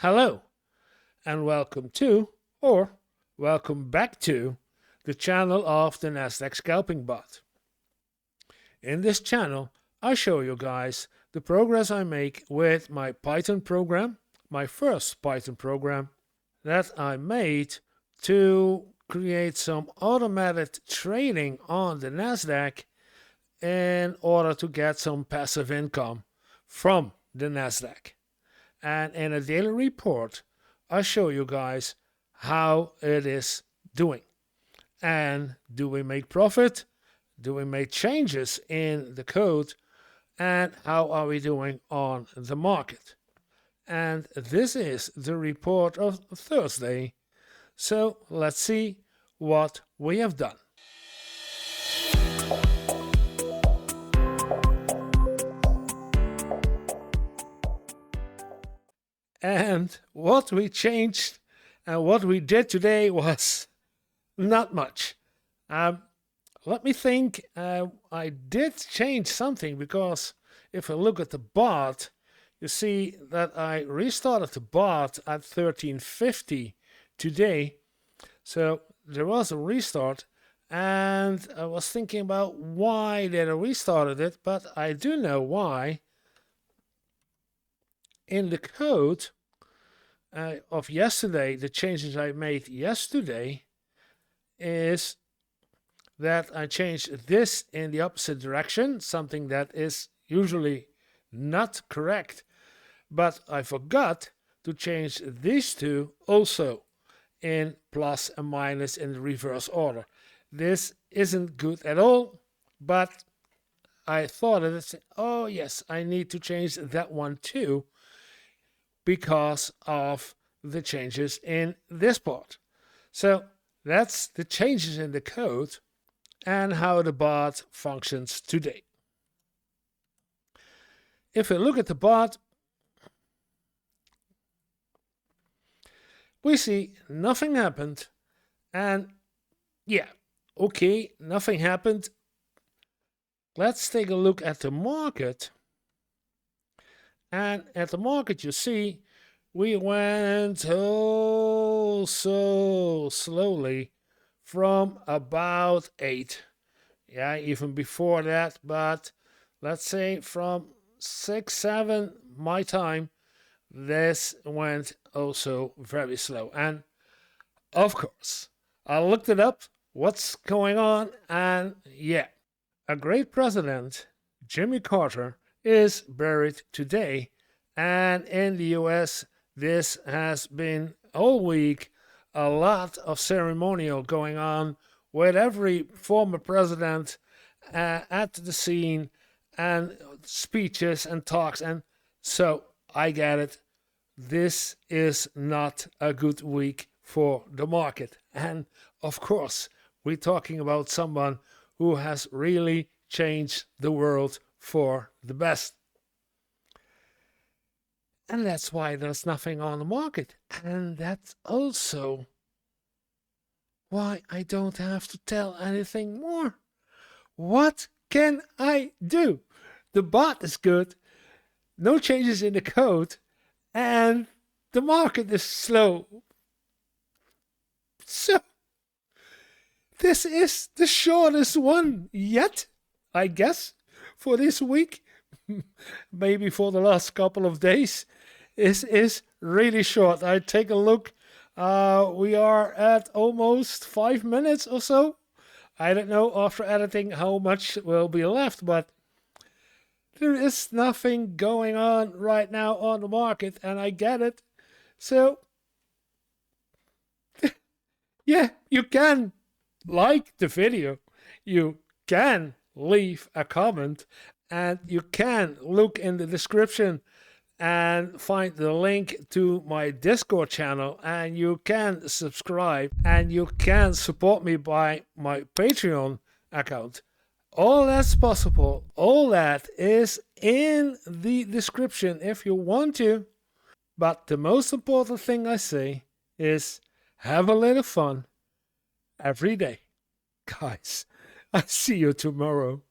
Hello, and welcome to, or welcome back to, the channel of the Nasdaq scalping bot. In this channel, I show you guys the progress I make with my Python program, my first Python program that I made to create some automated trading on the Nasdaq in order to get some passive income from the Nasdaq. And in a daily report, I show you guys how it is doing. And do we make profit? Do we make changes in the code? And how are we doing on the market? And this is the report of Thursday. So let's see what we have done. And what we changed and what we did today was not much. Let me think. I did change something, because if I look at the bot, you see that I restarted the bot at 1350 today. So there was a restart, and I was thinking about why did I restarted it, but I do know why. In the code of yesterday, the changes I made yesterday is that I changed this in the opposite direction, something that is usually not correct, but I forgot to change these two also in plus and minus in the reverse order. This isn't good at all, but I thought of it, oh yes, I need to change that one too, because of the changes in this part. So that's the changes in the code and how the bot functions today. If we look at the bot, we see nothing happened, and yeah, okay, nothing happened. Let's take a look at the market. And at the market, you see, we went so slowly from about 8. Yeah, even before that, but let's say from 6, 7 my time, this went also very slow. And of course, I looked it up, what's going on, and yeah, a great president, Jimmy Carter, is buried today, and in the US this has been all week a lot of ceremonial going on with every former president at the scene, and speeches and talks, and so I get it, this is not a good week for the market. And of course we're talking about someone who has really changed the world for the best. And that's why there's nothing on the market. And that's also why I don't have to tell anything more. What can I do? The bot is good, no changes in the code, and the market is slow. So this is the shortest one yet, I guess, for this week. Maybe for the last couple of days. Is really short. I take a look. We are at almost 5 minutes or so. I don't know after editing how much will be left, but there is nothing going on right now on the market, and I get it. So yeah, you can like the video, you can leave a comment, and you can look in the description and find the link to my Discord channel, and you can subscribe, and you can support me by my Patreon account. All that's possible, all that is in the description if you want to. But the most important thing I say is have a little fun every day. Guys, I see you tomorrow.